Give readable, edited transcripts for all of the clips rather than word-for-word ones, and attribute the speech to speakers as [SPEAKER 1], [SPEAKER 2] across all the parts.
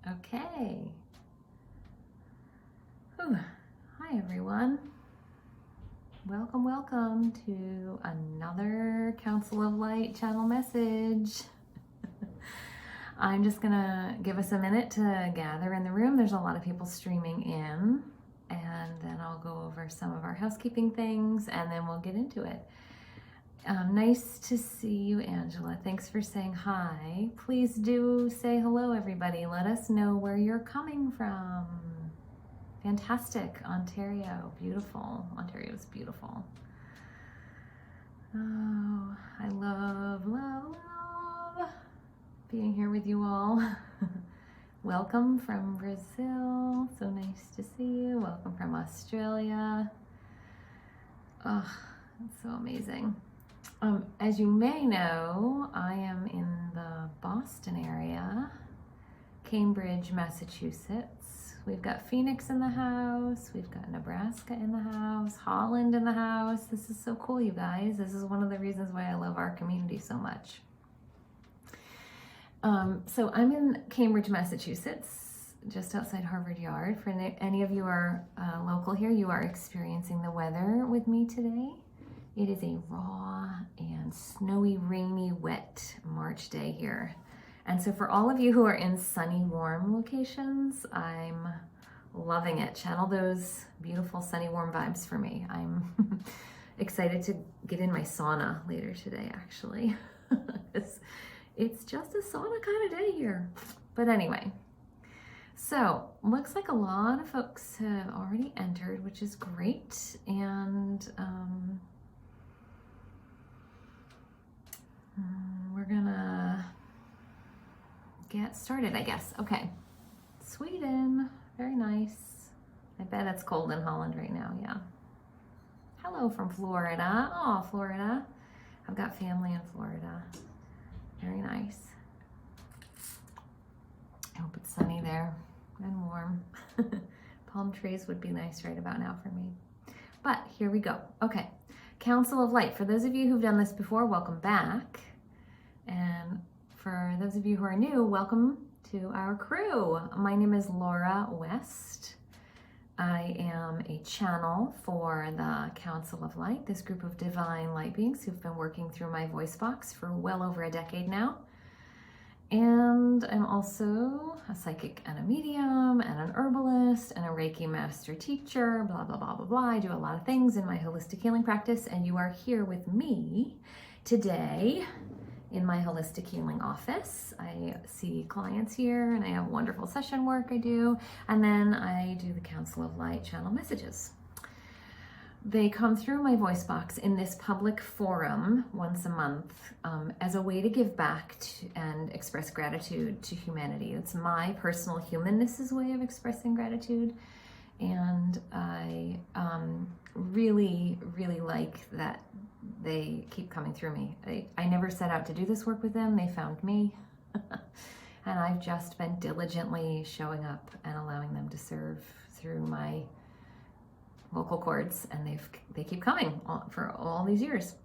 [SPEAKER 1] Okay. Whew. Hi, everyone. Welcome to another Council of Light channel message. I'm just gonna give us a minute to gather in the room. There's a lot of people streaming in, and then I'll go over some of our housekeeping things, and then we'll get into it. Nice to see you, Angela. Thanks for saying hi. Please do say hello, everybody. Let us know where you're coming from. Fantastic. Ontario. Beautiful. Ontario is beautiful. Oh, I love being here with you all. Welcome from Brazil. So nice to see you. Welcome from Australia. Oh, that's so amazing. As you may know, I am in the Boston area, Cambridge, Massachusetts. We've got Phoenix in the house. We've got Nebraska in the house, Holland in the house. This is so cool, you guys. This is one of the reasons why I love our community so much. So I'm in Cambridge, Massachusetts, just outside Harvard Yard. For any of you who are local here, you are experiencing the weather with me today. It is a raw and snowy, rainy, wet March day here. And so for all of you who are in sunny, warm locations, I'm loving it. Channel those beautiful, sunny, warm vibes for me. I'm excited to get in my sauna later today, actually. It's just a sauna kind of day here. But anyway, so looks like a lot of folks have already entered, which is great. And we're gonna get started, I guess. Okay. Sweden, very nice. I bet it's cold in Holland right now, yeah. Hello from Florida. Oh, Florida. I've got family in Florida. Very nice. I hope it's sunny there and warm. Palm trees would be nice right about now for me. But here we go. Okay. Council of Light. For those of you who've done this before, welcome back. And for those of you who are new, welcome to our crew. My name is Laura West. I am a channel for the Council of Light, this group of divine light beings who've been working through my voice box for well over a decade now. And I'm also a psychic and a medium and an herbalist and a Reiki master teacher, blah, blah, blah, blah, blah. I do a lot of things in my holistic healing practice, and you are here with me today in my holistic healing office. I see clients here, and I have wonderful session work I do, and then I do the Council of Light channel messages. They come through my voice box in this public forum once a month as a way to give back and express gratitude to humanity. It's my personal humanness's way of expressing gratitude, and I really, really like that they keep coming through me. I never set out to do this work with them. They found me. And I've just been diligently showing up and allowing them to serve through my vocal cords, and they keep coming for all these years.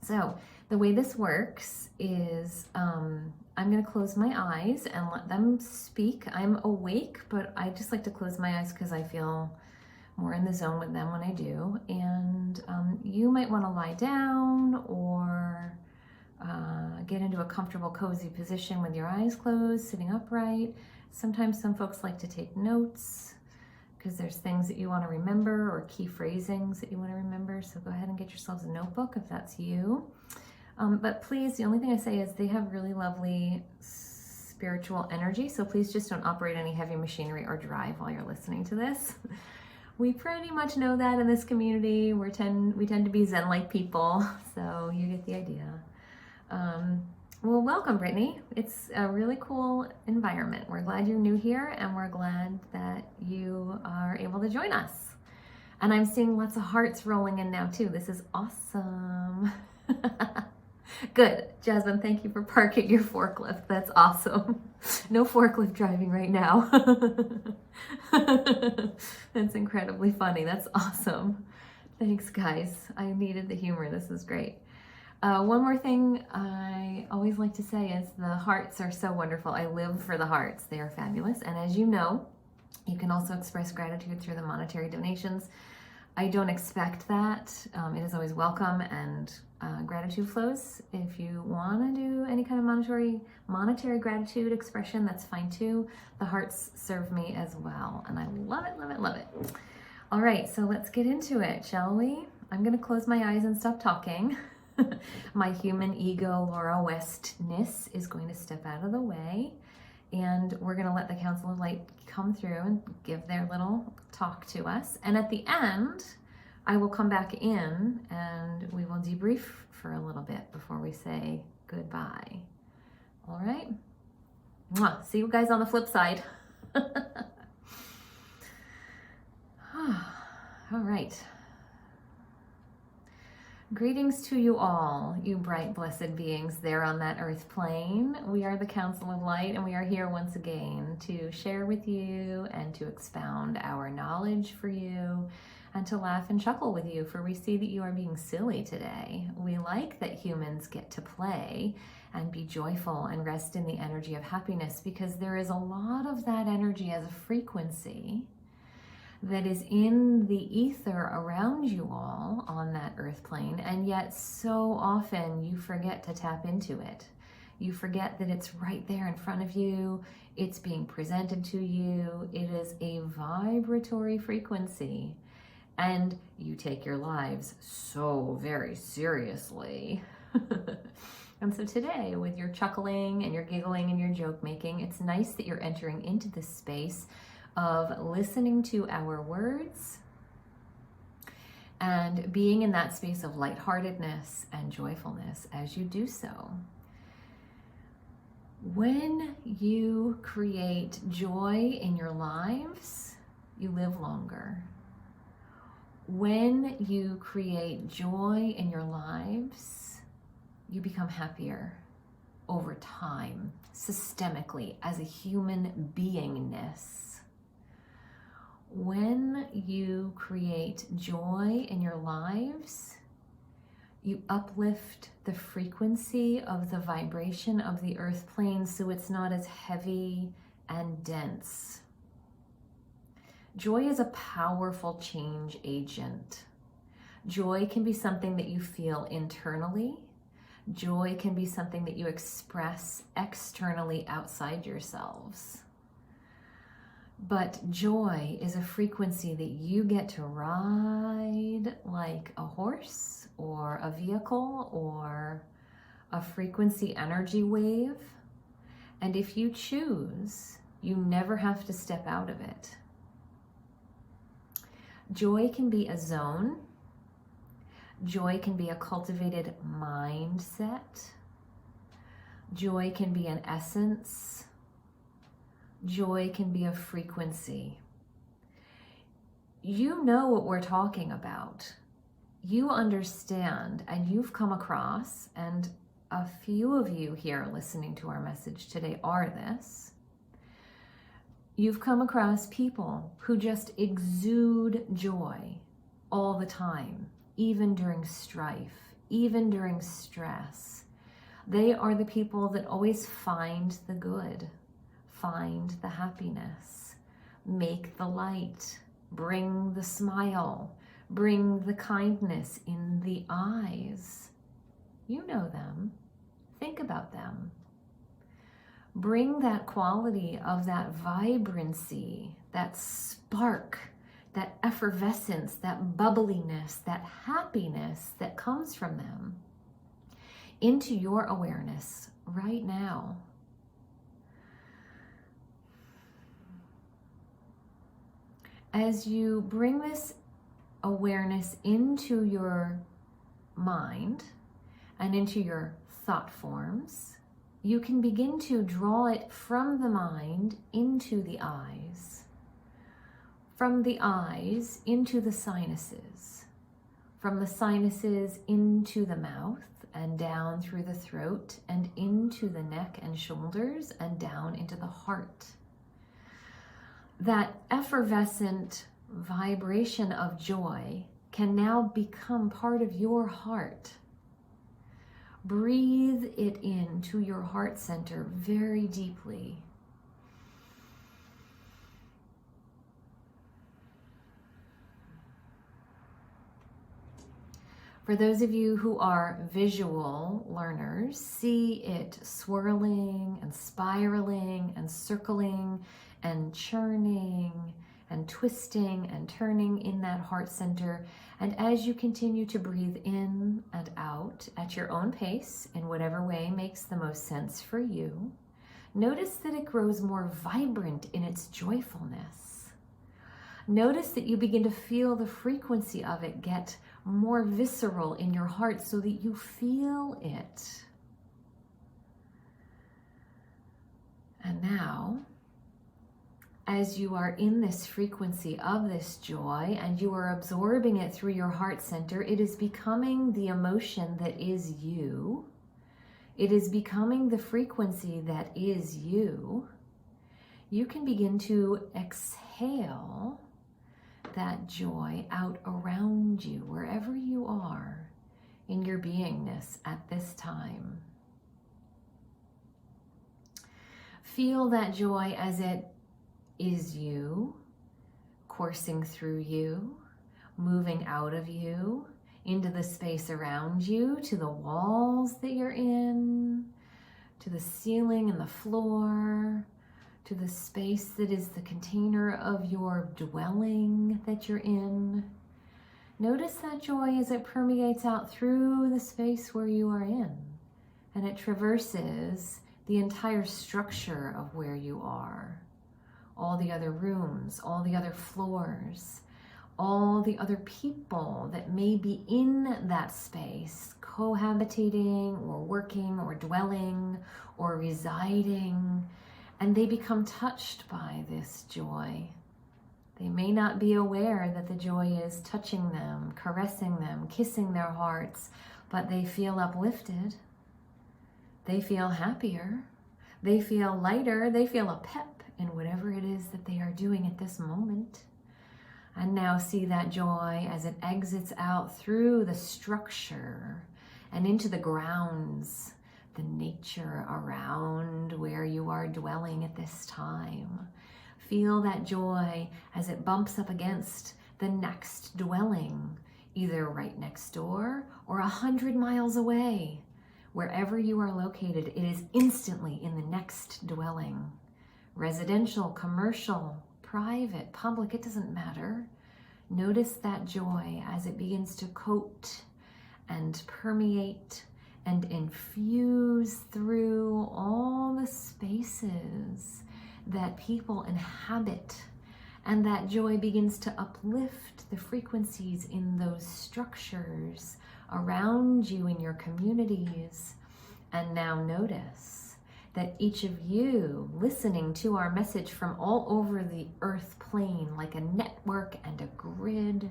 [SPEAKER 1] So the way this works is I'm going to close my eyes and let them speak. I'm awake, but I just like to close my eyes because I feel more in the zone with them when I do. And you might want to lie down or get into a comfortable, cozy position with your eyes closed, sitting upright. Sometimes some folks like to take notes because there's things that you want to remember or key phrasings that you want to remember. So go ahead and get yourselves a notebook if that's you. But please, the only thing I say is they have really lovely spiritual energy. So please just don't operate any heavy machinery or drive while you're listening to this. We pretty much know that in this community. We tend to be Zen-like people, so you get the idea. Well, welcome, Brittany. It's a really cool environment. We're glad you're new here, and we're glad that you are able to join us. And I'm seeing lots of hearts rolling in now, too. This is awesome. Good. Jasmine, thank you for parking your forklift. That's awesome. No forklift driving right now. That's incredibly funny. That's awesome. Thanks, guys. I needed the humor. This is great. One more thing I always like to say is the hearts are so wonderful. I live for the hearts. They are fabulous. And as you know, you can also express gratitude through the monetary donations. I don't expect that. It is always welcome, and gratitude flows. If you want to do any kind of monetary gratitude expression, that's fine too. The hearts serve me as well, and I love it, love it, love it. All right, so let's get into it, shall we? I'm going to close my eyes and stop talking. My human ego, Laura Westness, is going to step out of the way, and we're going to let the Council of Light come through and give their little talk to us. And at the end, I will come back in and we will debrief for a little bit before we say goodbye. All right? Mwah. See you guys on the flip side. All right. Greetings to you all, you bright, blessed beings there on that earth plane. We are the Council of Light, and we are here once again to share with you and to expound our knowledge for you and to laugh and chuckle with you, for we see that you are being silly today. We like that humans get to play and be joyful and rest in the energy of happiness, because there is a lot of that energy as a frequency that is in the ether around you all on that earth plane, and yet so often you forget to tap into it. You forget that it's right there in front of you, it's being presented to you, it is a vibratory frequency, and you take your lives so very seriously. And so today, with your chuckling and your giggling and your joke making, it's nice that you're entering into this space of listening to our words and being in that space of lightheartedness and joyfulness as you do so. When you create joy in your lives, you live longer. When you create joy in your lives, you become happier over time, systemically, as a human beingness. When you create joy in your lives, you uplift the frequency of the vibration of the earth plane so it's not as heavy and dense. Joy is a powerful change agent. Joy can be something that you feel internally. Joy can be something that you express externally outside yourselves. But joy is a frequency that you get to ride like a horse or a vehicle or a frequency energy wave. And if you choose, you never have to step out of it. Joy can be a zone. Joy can be a cultivated mindset. Joy can be an essence. Joy can be a frequency. You know what we're talking about. You understand, and you've come across, and a few of you here listening to our message today are this. You've come across people who just exude joy all the time, even during strife, even during stress. They are the people that always find the good. Find the happiness, make the light, bring the smile, bring the kindness in the eyes. You know them. Think about them. Bring that quality of that vibrancy, that spark, that effervescence, that bubbliness, that happiness that comes from them into your awareness right now. As you bring this awareness into your mind and into your thought forms, you can begin to draw it from the mind into the eyes, from the eyes into the sinuses, from the sinuses into the mouth and down through the throat and into the neck and shoulders and down into the heart. That effervescent vibration of joy can now become part of your heart. Breathe it into your heart center very deeply. For those of you who are visual learners, see it swirling and spiraling and circling and churning and twisting and turning in that heart center. And as you continue to breathe in and out at your own pace, in whatever way makes the most sense for you, notice that it grows more vibrant in its joyfulness. Notice that you begin to feel the frequency of it get more visceral in your heart so that you feel it. And now, as you are in this frequency of this joy and you are absorbing it through your heart center, it is becoming the emotion that is you. It is becoming the frequency that is you. You can begin to exhale that joy out around you, wherever you are in your beingness at this time. Feel that joy as it is you, coursing through you, moving out of you, into the space around you, to the walls that you're in, to the ceiling and the floor, to the space that is the container of your dwelling that you're in. Notice that joy as it permeates out through the space where you are in, and it traverses the entire structure of where you are. All the other rooms, all the other floors, all the other people that may be in that space, cohabitating or working or dwelling or residing, and they become touched by this joy. They may not be aware that the joy is touching them, caressing them, kissing their hearts, but they feel uplifted. They feel happier. They feel lighter. They feel a pep in whatever it is that they are doing at this moment. And now see that joy as it exits out through the structure and into the grounds, the nature around where you are dwelling at this time. Feel that joy as it bumps up against the next dwelling, either right next door or 100 miles away. Wherever you are located, it is instantly in the next dwelling. Residential, commercial, private, public, it doesn't matter. Notice that joy as it begins to coat and permeate and infuse through all the spaces that people inhabit. And that joy begins to uplift the frequencies in those structures around you in your communities. And now notice that each of you listening to our message from all over the earth plane, like a network and a grid,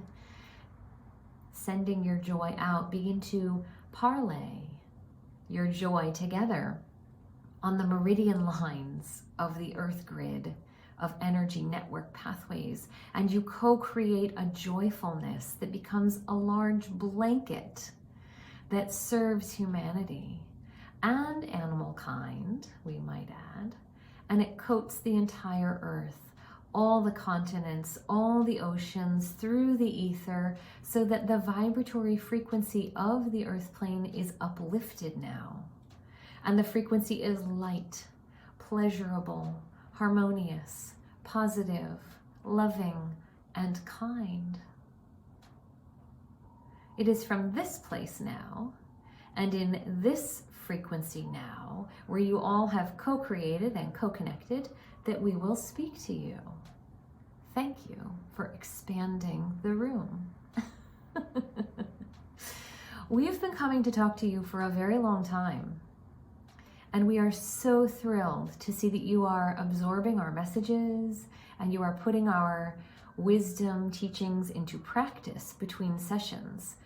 [SPEAKER 1] sending your joy out, begin to parlay your joy together on the meridian lines of the earth grid of energy network pathways, and you co-create a joyfulness that becomes a large blanket that serves humanity and animal kind, we might add, and it coats the entire earth, all the continents, all the oceans, through the ether, so that the vibratory frequency of the earth plane is uplifted now. And the frequency is light, pleasurable, harmonious, positive, loving, and kind. It is from this place now, and in this frequency now, where you all have co-created and co-connected, that we will speak to you. Thank you for expanding the room. We've been coming to talk to you for a very long time, and we are so thrilled to see that you are absorbing our messages and you are putting our wisdom teachings into practice between sessions.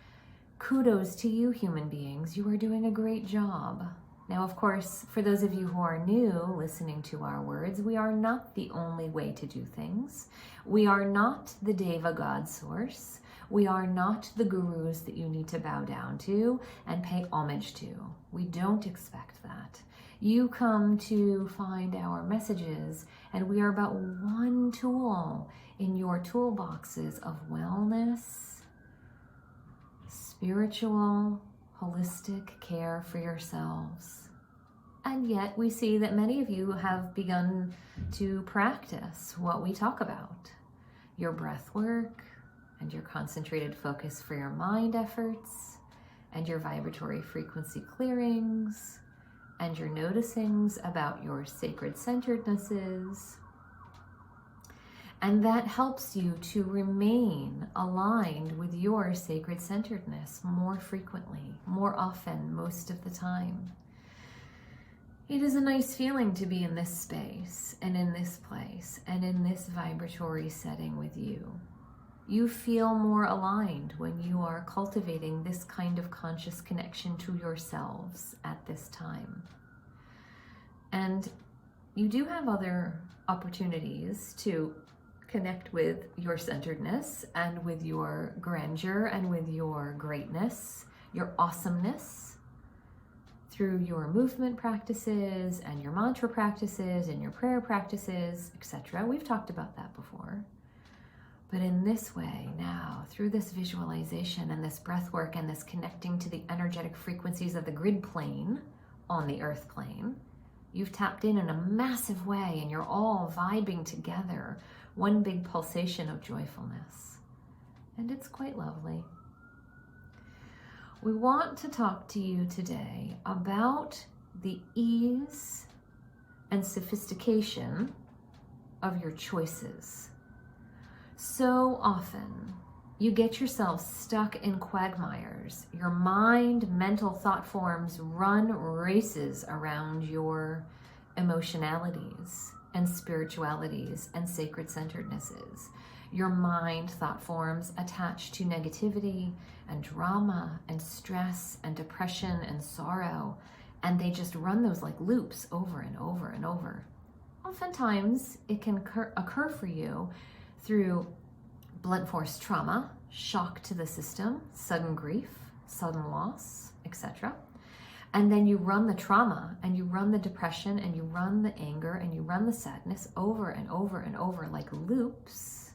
[SPEAKER 1] Kudos to you, human beings. You are doing a great job. Now, of course, for those of you who are new listening to our words, we are not the only way to do things. We are not the Deva God source. We are not the gurus that you need to bow down to and pay homage to. We don't expect that. You come to find our messages, and we are about one tool in your toolboxes of wellness, spiritual, holistic care for yourselves. And yet we see that many of you have begun to practice what we talk about. Your breath work and your concentrated focus for your mind efforts and your vibratory frequency clearings and your noticings about your sacred centerednesses. And that helps you to remain aligned with your sacred centeredness more frequently, more often, most of the time. It is a nice feeling to be in this space and in this place and in this vibratory setting with you. You feel more aligned when you are cultivating this kind of conscious connection to yourselves at this time. And you do have other opportunities to connect with your centeredness and with your grandeur and with your greatness, your awesomeness, through your movement practices and your mantra practices and your prayer practices, etc. We've talked about that before. But in this way now, through this visualization and this breath work and this connecting to the energetic frequencies of the grid plane on the earth plane, you've tapped in a massive way and you're all vibing together, one big pulsation of joyfulness. And it's quite lovely. We want to talk to you today about the ease and sophistication of your choices. So often you get yourself stuck in quagmires. Your mind, mental thought forms run races around your emotionalities and spiritualities and sacred centerednesses. Your mind thought forms attach to negativity and drama and stress and depression and sorrow, and they just run those like loops over and over and over. Oftentimes it can occur for you through blunt force trauma, shock to the system, sudden grief, sudden loss, etc. And then you run the trauma and you run the depression and you run the anger and you run the sadness over and over and over like loops.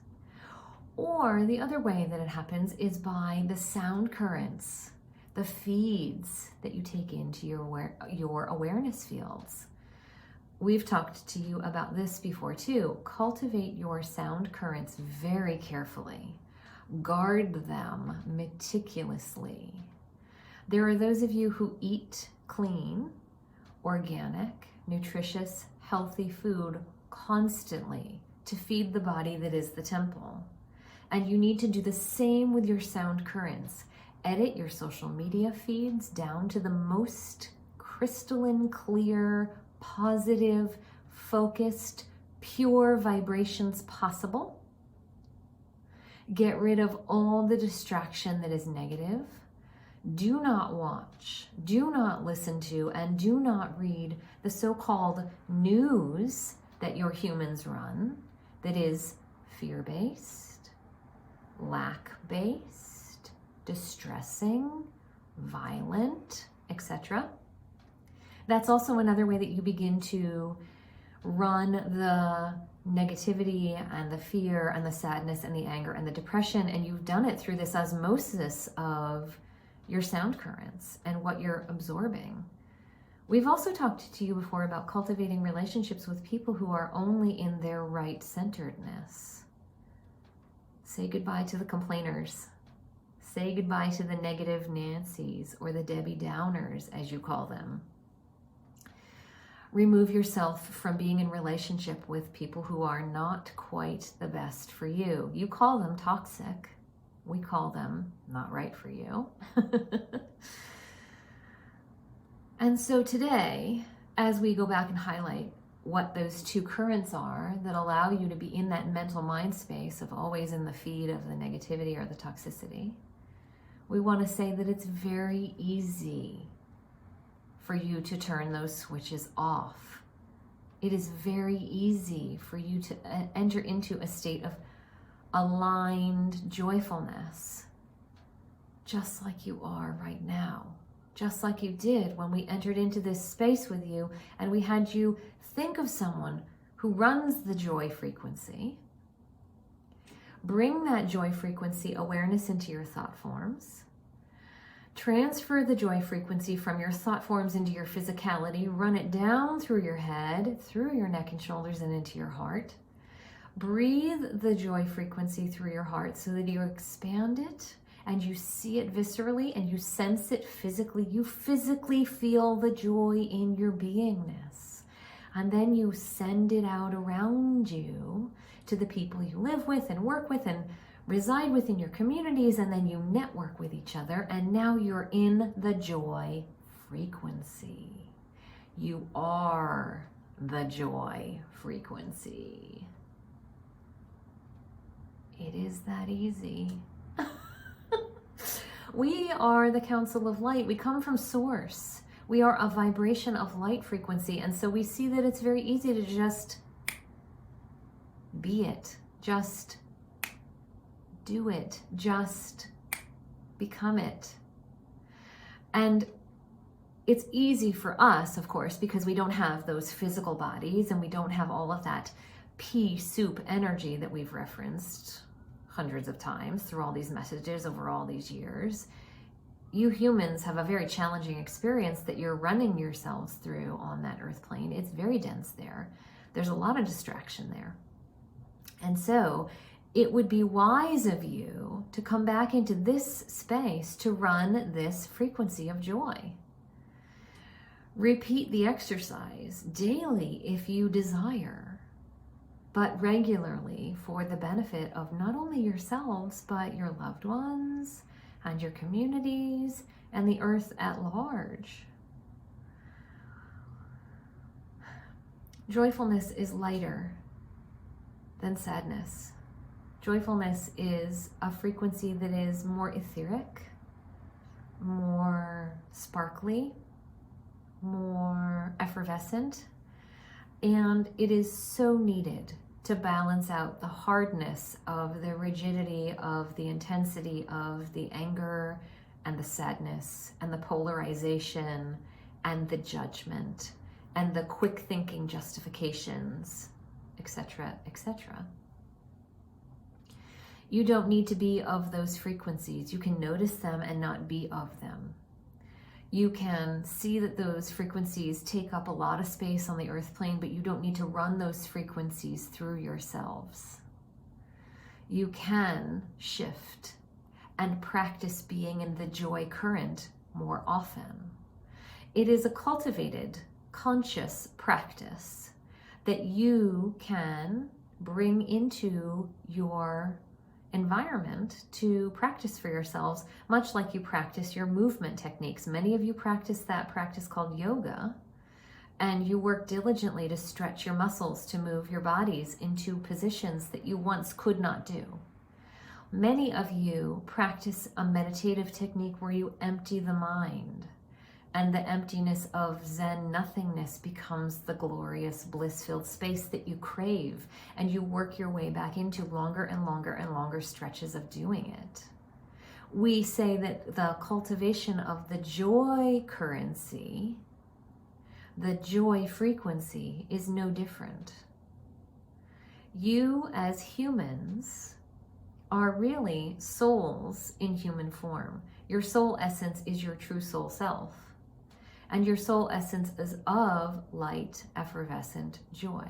[SPEAKER 1] Or the other way that it happens is by the sound currents, the feeds that you take into your awareness fields. We've talked to you about this before too. Cultivate your sound currents very carefully. Guard them meticulously. There are those of you who eat clean, organic, nutritious, healthy food constantly to feed the body that is the temple. And you need to do the same with your sound currents. Edit your social media feeds down to the most crystalline, clear, positive, focused, pure vibrations possible. Get rid of all the distraction that is negative. Do not watch, do not listen to, and do not read the so-called news that your humans run that is fear-based, lack-based, distressing, violent, etc. That's also another way that you begin to run the negativity and the fear and the sadness and the anger and the depression, and you've done it through this osmosis of your sound currents and what you're absorbing. We've also talked to you before about cultivating relationships with people who are only in their right centeredness. Say goodbye to the complainers. Say goodbye to the negative Nancys or the Debbie Downers, as you call them. Remove yourself from being in relationship with people who are not quite the best for you. You call them toxic. We call them not right for you. And so today, as we go back and highlight what those two currents are that allow you to be in that mental mind space of always in the feed of the negativity or the toxicity, we want to say that it's very easy for you to turn those switches off. It is very easy for you to enter into a state of aligned joyfulness just like you are right now, just like you did when we entered into this space with you and we had you think of someone who runs the joy frequency. Bring that joy frequency awareness into your thought forms. Transfer the joy frequency from your thought forms into your physicality. Run it down through your head, through your neck and shoulders, and into your heart. Breathe the joy frequency through your heart so that you expand it and you see it viscerally and you sense it physically. You physically feel the joy in your beingness. And then you send it out around you to the people you live with and work with and reside within your communities, and then you network with each other, and now you're in the joy frequency. You are the joy frequency. It is that easy. We are the Council of Light. We come from Source. We are a vibration of light frequency, and so we see that it's very easy to just be it, just do it, just become it. And it's easy for us, of course, because we don't have those physical bodies and we don't have all of that pea soup energy that we've referenced hundreds of times through all these messages over all these years. You humans have a very challenging experience that you're running yourselves through on that earth plane. It's very dense there. There's a lot of distraction there. And so it would be wise of you to come back into this space to run this frequency of joy. Repeat the exercise daily if you desire, but regularly for the benefit of not only yourselves, but your loved ones and your communities and the earth at large. Joyfulness is lighter than sadness. Joyfulness is a frequency that is more etheric, more sparkly, more effervescent, and it is so needed to balance out the hardness of the rigidity of the intensity of the anger and the sadness and the polarization and the judgment and the quick thinking justifications, etc., etc. You don't need to be of those frequencies. You can notice them and not be of them. You can see that those frequencies take up a lot of space on the earth plane, but you don't need to run those frequencies through yourselves. You can shift and practice being in the joy current more often. It is a cultivated, conscious practice that you can bring into your environment to practice for yourselves, much like you practice your movement techniques. Many of you practice that practice called yoga, and you work diligently to stretch your muscles to move your bodies into positions that you once could not do. Many of you practice a meditative technique where you empty the mind, and the emptiness of Zen nothingness becomes the glorious bliss-filled space that you crave, and you work your way back into longer and longer and longer stretches of doing it. We say that the cultivation of the joy currency, the joy frequency, is no different. You as humans are really souls in human form. Your soul essence is your true soul self. And your soul essence is of light, effervescent joy.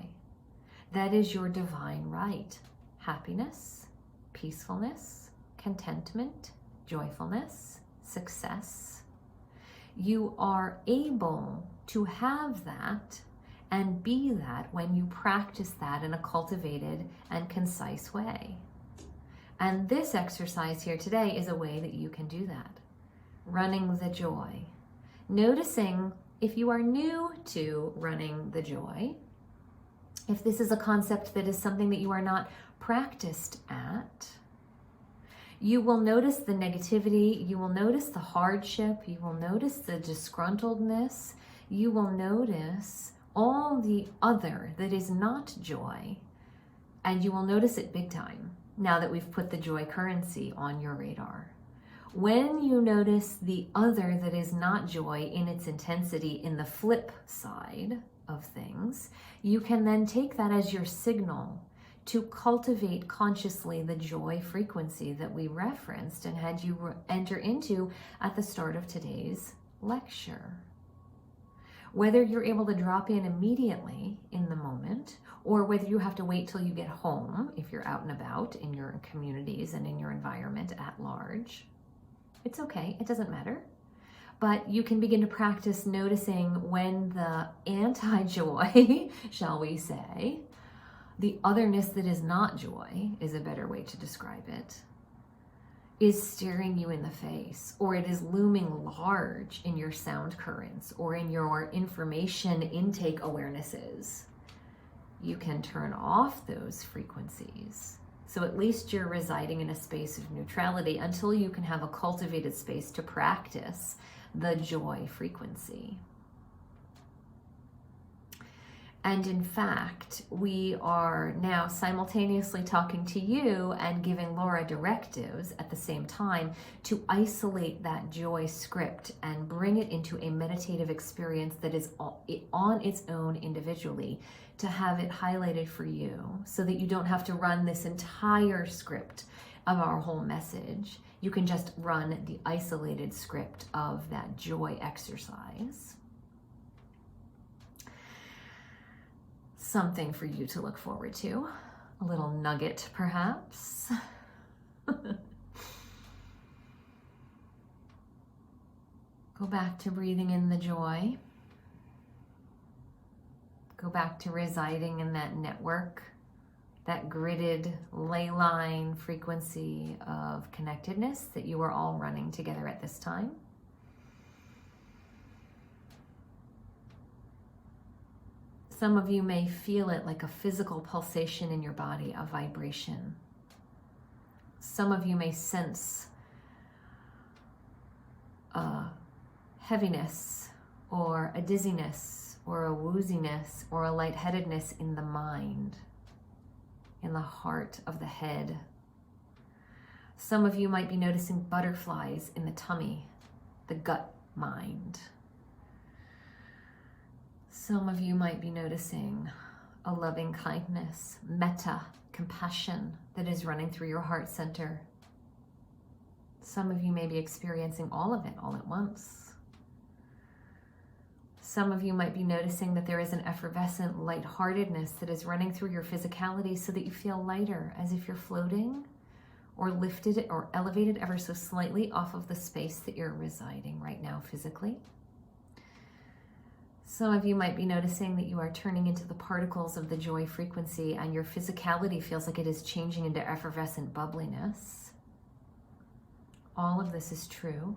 [SPEAKER 1] That is your divine right. Happiness, peacefulness, contentment, joyfulness, success. You are able to have that and be that when you practice that in a cultivated and concise way. And this exercise here today is a way that you can do that. Running the joy. Noticing if you are new to running the joy, if this is a concept that is something that you are not practiced at, you will notice the negativity, you will notice the hardship, you will notice the disgruntledness, you will notice all the other that is not joy, and you will notice it big time now that we've put the joy currency on your radar. When you notice the other that is not joy in its intensity in the flip side of things, you can then take that as your signal to cultivate consciously the joy frequency that we referenced and had you enter into at the start of today's lecture. Whether you're able to drop in immediately in the moment, or whether you have to wait till you get home if you're out and about in your communities and in your environment at large, it's okay, it doesn't matter. But you can begin to practice noticing when the anti-joy, shall we say, the otherness that is not joy is a better way to describe it, is staring you in the face, or it is looming large in your sound currents or in your information intake awarenesses. You can turn off those frequencies. So at least you're residing in a space of neutrality until you can have a cultivated space to practice the joy frequency. And in fact, we are now simultaneously talking to you and giving Laura directives at the same time to isolate that joy script and bring it into a meditative experience that is on its own individually, to have it highlighted for you so that you don't have to run this entire script of our whole message. You can just run the isolated script of that joy exercise. Something for you to look forward to, a little nugget perhaps. Go back to breathing in the joy. Go back to residing in that network, that gridded ley line frequency of connectedness that you are all running together at this time. Some of you may feel it like a physical pulsation in your body, a vibration. Some of you may sense a heaviness or a dizziness or a wooziness or a lightheadedness in the mind, in the heart of the head. Some of you might be noticing butterflies in the tummy, the gut mind. Some of you might be noticing a loving kindness, metta, compassion that is running through your heart center. Some of you may be experiencing all of it all at once. Some of you might be noticing that there is an effervescent lightheartedness that is running through your physicality so that you feel lighter, as if you're floating or lifted or elevated ever so slightly off of the space that you're residing right now physically. Some of you might be noticing that you are turning into the particles of the joy frequency and your physicality feels like it is changing into effervescent bubbliness. All of this is true.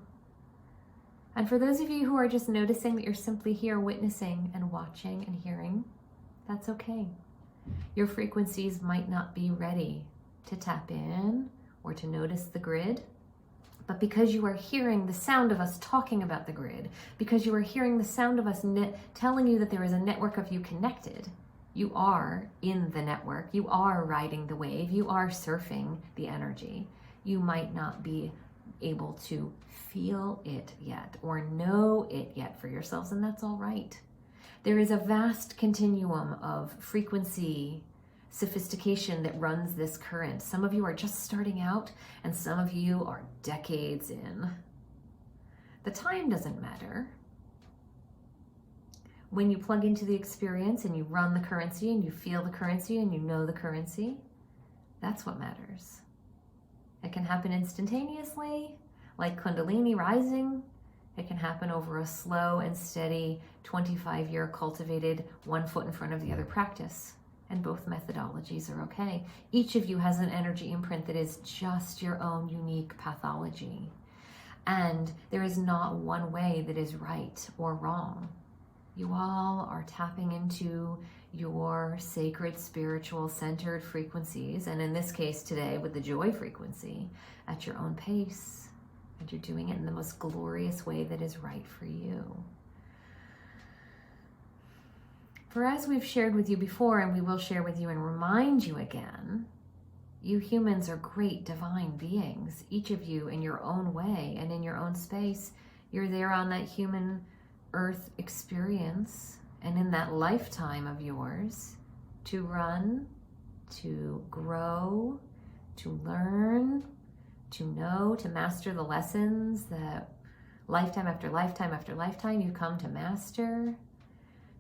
[SPEAKER 1] And for those of you who are just noticing that you're simply here witnessing and watching and hearing, that's okay. Your frequencies might not be ready to tap in or to notice the grid. But because you are hearing the sound of us talking about the grid, because you are hearing the sound of us telling you that there is a network of you connected, you are in the network, you are riding the wave, you are surfing the energy. You might not be able to feel it yet or know it yet for yourselves, and that's all right. There is a vast continuum of frequency, sophistication that runs this current. Some of you are just starting out and some of you are decades in. The time doesn't matter. When you plug into the experience and you run the currency and you feel the currency and you know the currency, that's what matters. It can happen instantaneously, like Kundalini rising. It can happen over a slow and steady 25-year cultivated one foot in front of the other practice. And both methodologies are okay. Each of you has an energy imprint that is just your own unique pathology. And there is not one way that is right or wrong. You all are tapping into your sacred, spiritual, centered frequencies. And in this case today with the joy frequency at your own pace. And you're doing it in the most glorious way that is right for you. For as we've shared with you before, and we will share with you and remind you again, You humans are great divine beings, each of you in your own way and in your own space. You're there on that human earth experience and in that lifetime of yours to run, to grow, to learn, to know, to master the lessons that lifetime after lifetime after lifetime you come to master,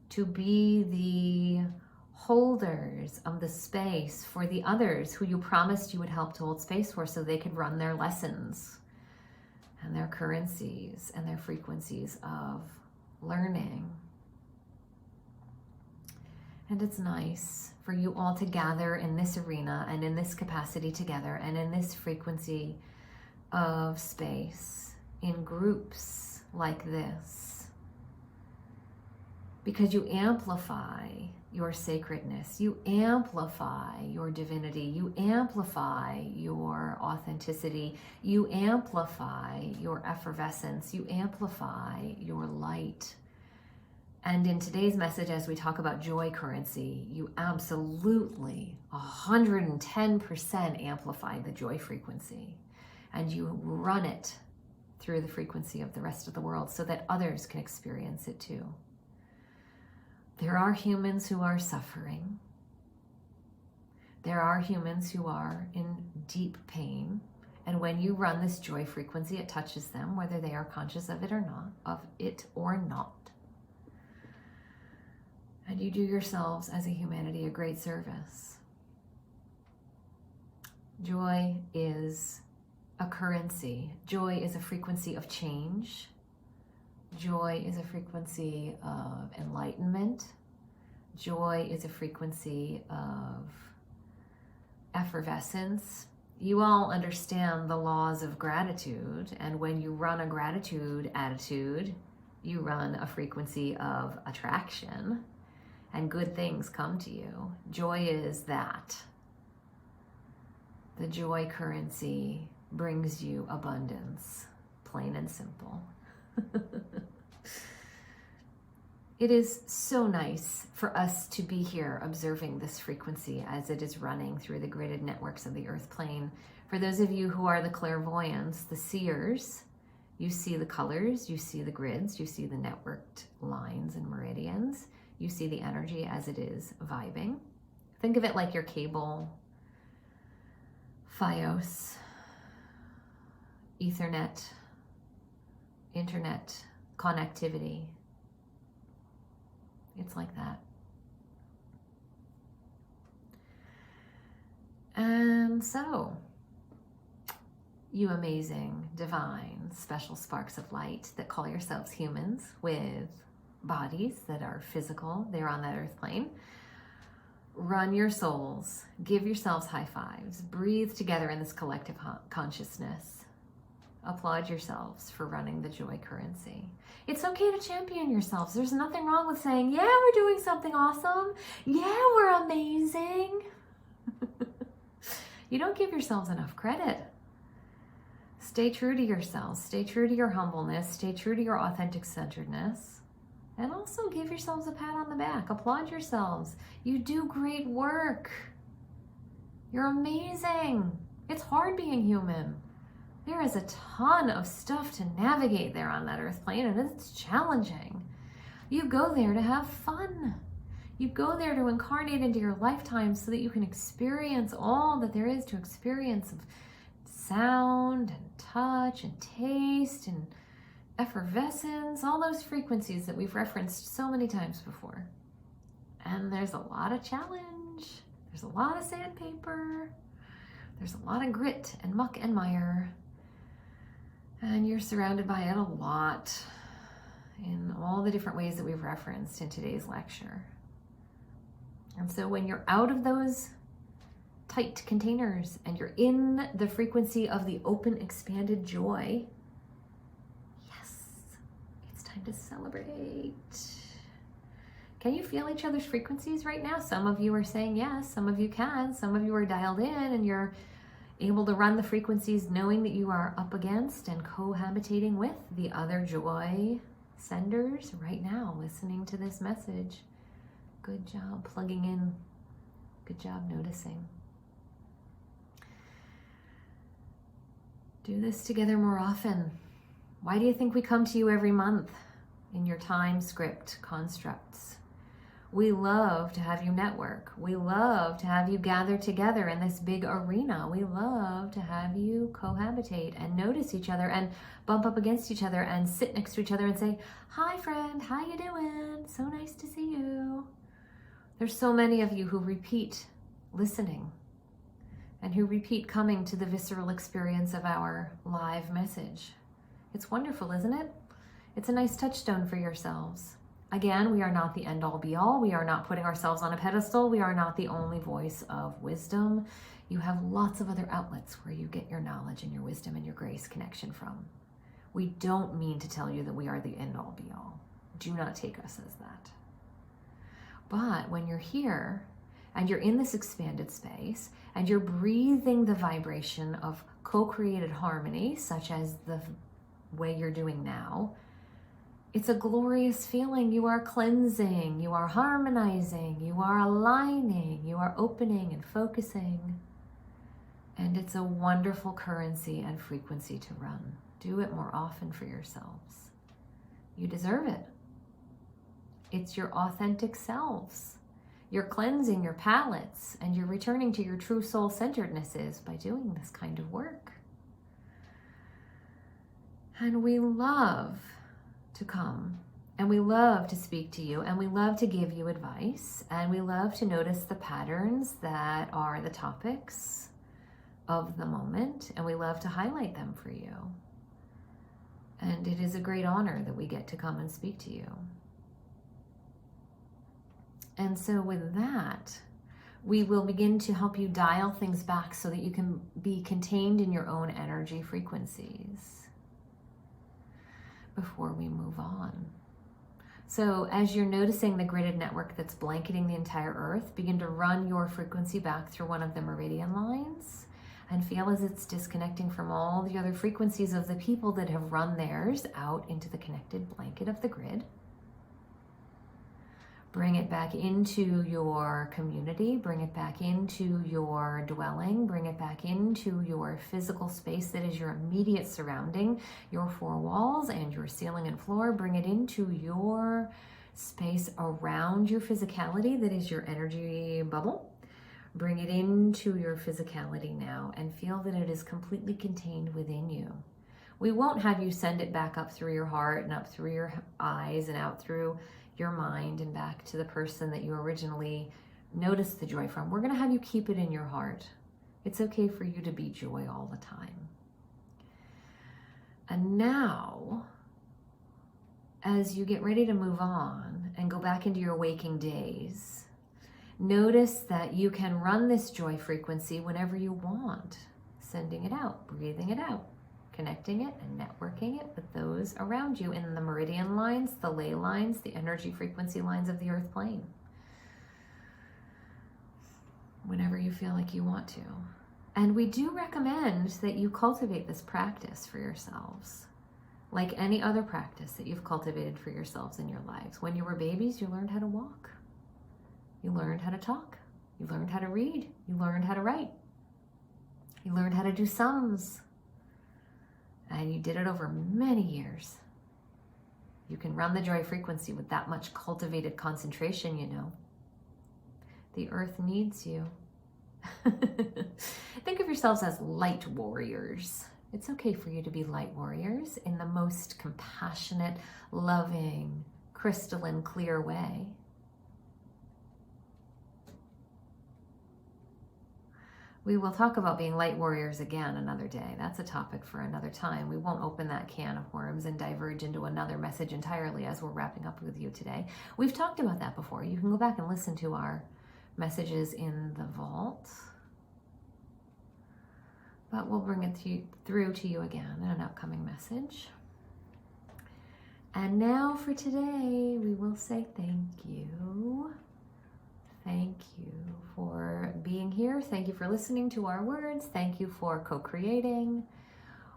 [SPEAKER 1] to be the holders of the space for the others who you promised you would help to hold space for so they could run their lessons and their currencies and their frequencies of learning. And it's nice for you all to gather in this arena and in this capacity together and in this frequency of space in groups like this, because you amplify your sacredness, you amplify your divinity, you amplify your authenticity, you amplify your effervescence, you amplify your light. And in today's message, as we talk about joy currency, you absolutely 110% amplify the joy frequency, and you run it through the frequency of the rest of the world so that others can experience it too. There are humans who are suffering. There are humans who are in deep pain. And when you run this joy frequency, it touches them, whether they are conscious of it or not. And you do yourselves as a humanity a great service. Joy is a currency. Joy is a frequency of change. Joy is a frequency of enlightenment. Joy is a frequency of effervescence. You all understand the laws of gratitude, and when you run a gratitude attitude, you run a frequency of attraction, and good things come to you. Joy is that. The joy currency brings you abundance, plain and simple. It is so nice for us to be here observing this frequency as it is running through the gridded networks of the earth plane. For those of you who are the clairvoyants, the seers, you see the colors, you see the grids, you see the networked lines and meridians, you see the energy as it is vibing. Think of it like your cable, Fios, Ethernet, internet connectivity. It's like that. And so, you amazing, divine, special sparks of light that call yourselves humans with bodies that are physical, they're on that earth plane. Run your souls, give yourselves high fives, breathe together in this collective consciousness. Applaud yourselves for running the joy currency. It's okay to champion yourselves. There's nothing wrong with saying, yeah, we're doing something awesome. Yeah, we're amazing. You don't give yourselves enough credit. Stay true to yourselves. Stay true to your humbleness. Stay true to your authentic centeredness. And also give yourselves a pat on the back. Applaud yourselves. You do great work. You're amazing. It's hard being human. There is a ton of stuff to navigate there on that earth plane, and it's challenging. You go there to have fun. You go there to incarnate into your lifetime so that you can experience all that there is to experience of sound and touch and taste and effervescence, all those frequencies that we've referenced so many times before. And there's a lot of challenge. There's a lot of sandpaper. There's a lot of grit and muck and mire. And you're surrounded by it a lot in all the different ways that we've referenced in today's lecture. And so when you're out of those tight containers and you're in the frequency of the open, expanded joy, yes, it's time to celebrate. Can you feel each other's frequencies right now? Some of you are saying yes, some of you can, some of you are dialed in and you're able to run the frequencies knowing that you are up against and cohabitating with the other joy senders right now, listening to this message. Good job plugging in. Good job noticing. Do this together more often. Why do you think we come to you every month in your time script constructs? We love to have you network. We love to have you gather together in this big arena. We love to have you cohabitate and notice each other and bump up against each other and sit next to each other and say, "Hi friend, how you doing? So nice to see you." There's so many of you who repeat listening and who repeat coming to the visceral experience of our live message. It's wonderful, isn't it? It's a nice touchstone for yourselves. Again, we are not the end-all be-all. We are not putting ourselves on a pedestal. We are not the only voice of wisdom. You have lots of other outlets where you get your knowledge and your wisdom and your grace connection from. We don't mean to tell you that we are the end-all be-all. Do not take us as that. But when you're here and you're in this expanded space and you're breathing the vibration of co-created harmony, such as the way you're doing now, it's a glorious feeling. You are cleansing, you are harmonizing, you are aligning, you are opening and focusing. And it's a wonderful currency and frequency to run. Do it more often for yourselves. You deserve it. It's your authentic selves. You're cleansing your palettes and you're returning to your true soul-centerednesses by doing this kind of work. And we love to come and we love to speak to you and we love to give you advice and we love to notice the patterns that are the topics of the moment and we love to highlight them for you. And it is a great honor that we get to come and speak to you. And so with that, we will begin to help you dial things back so that you can be contained in your own energy frequencies before we move on. So as you're noticing the gridded network that's blanketing the entire earth, begin to run your frequency back through one of the meridian lines and feel as it's disconnecting from all the other frequencies of the people that have run theirs out into the connected blanket of the grid. Bring it back into your community, bring it back into your dwelling, bring it back into your physical space that is your immediate surrounding, your four walls and your ceiling and floor. Bring it into your space around your physicality that is your energy bubble. Bring it into your physicality now and feel that it is completely contained within you. We won't have you send it back up through your heart and up through your eyes and out through your mind and back to the person that you originally noticed the joy from. We're going to have you keep it in your heart. It's okay for you to be joy all the time. And now, as you get ready to move on and go back into your waking days, notice that you can run this joy frequency whenever you want, sending it out, breathing it out, connecting it and networking it with those around you in the meridian lines, the ley lines, the energy frequency lines of the earth plane. Whenever you feel like you want to. And we do recommend that you cultivate this practice for yourselves, like any other practice that you've cultivated for yourselves in your lives. When you were babies, you learned how to walk. You learned how to talk. You learned how to read. You learned how to write. You learned how to do sums. And you did it over many years. You can run the joy frequency with that much cultivated concentration, you know. The earth needs you. Think of yourselves as light warriors. It's okay for you to be light warriors in the most compassionate, loving, crystalline, clear way. We will talk about being light warriors again another day. That's a topic for another time. We won't open that can of worms and diverge into another message entirely as we're wrapping up with you today. We've talked about that before. You can go back and listen to our messages in the vault. But we'll bring it through to you again in an upcoming message. And now for today, we will say thank you. Thank you for being here. Thank you for listening to our words. Thank you for co-creating.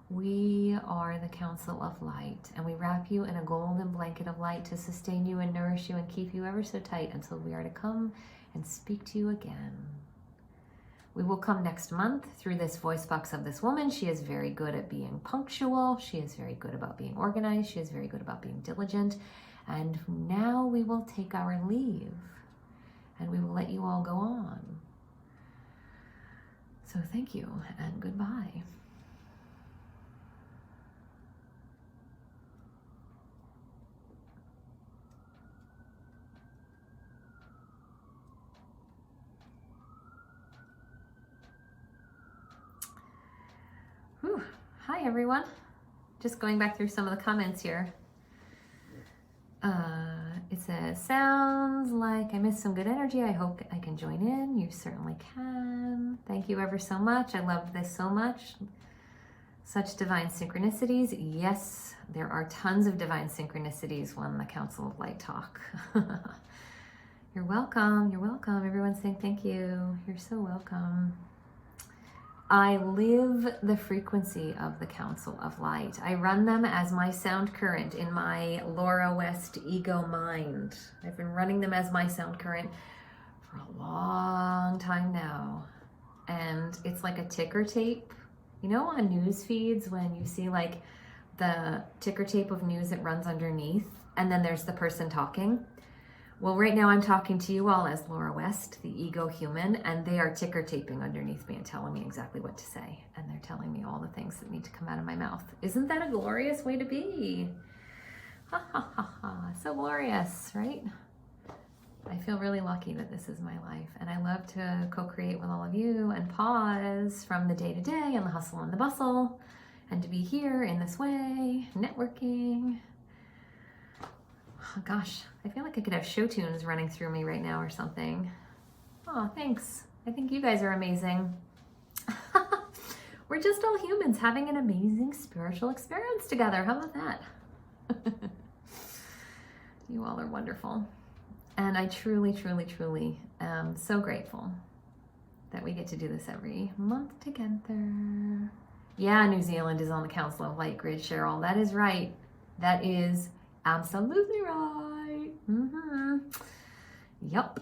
[SPEAKER 1] We are the Council of Light, and we wrap you in a golden blanket of light to sustain you and nourish you and keep you ever so tight until we are to come and speak to you again. We will come next month through this voice box of this woman. She is very good at being punctual. She is very good about being organized. She is very good about being diligent. And now we will take our leave and we will let you all go on. So thank you and goodbye. Whew. Hi everyone. Just going back through some of the comments here. It says, sounds like I missed some good energy. I hope I can join in. You certainly can. Thank you ever so much. I love this so much. Such divine synchronicities. Yes, there are tons of divine synchronicities when the Council of Light talk. You're welcome. You're welcome. Everyone's saying thank you. You're so welcome. I live the frequency of the Council of Light. I run them as my sound current in my Laura West ego mind. I've been running them as my sound current for a long time now. And it's like a ticker tape. You know, on news feeds when you see like the ticker tape of news that runs underneath and then there's the person talking? Well, right now I'm talking to you all as Laura West, the ego human, and they are ticker taping underneath me and telling me exactly what to say. And they're telling me all the things that need to come out of my mouth. Isn't that a glorious way to be? Ha ha ha ha, so glorious, right? I feel really lucky that this is my life. And I love to co-create with all of you and pause from the day-to-day and the hustle and the bustle and to be here in this way, networking. Oh, gosh, I feel like I could have show tunes running through me right now or something. Oh, thanks. I think you guys are amazing. We're just all humans having an amazing spiritual experience together. How about that? You all are wonderful. And I truly, truly, truly am so grateful that we get to do this every month together. Yeah, New Zealand is on the Council of Light grid, Cheryl. That is right. That is absolutely right. Yep.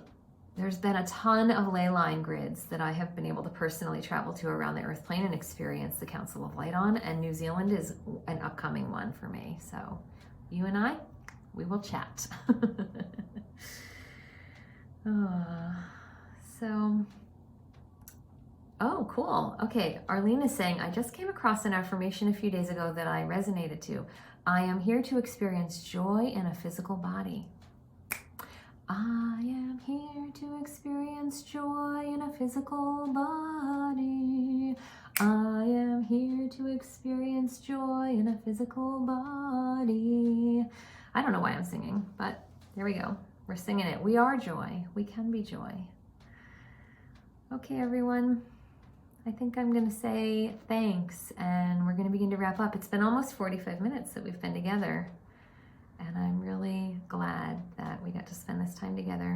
[SPEAKER 1] There's been a ton of ley line grids that I have been able to personally travel to around the Earth plane and experience the Council of Light on, and New Zealand is an upcoming one for me. So you and I, we will chat. Oh, cool. Okay, Arlene is saying, I just came across an affirmation a few days ago that I resonated to. I am here to experience joy in a physical body. I am here to experience joy in a physical body. I am here to experience joy in a physical body. I don't know why I'm singing, but there we go. We're singing it. We are joy. We can be joy. Okay, everyone. I think I'm going to say thanks, and we're going to begin to wrap up. It's been almost 45 minutes that we've been together, and I'm really glad that we got to spend this time together.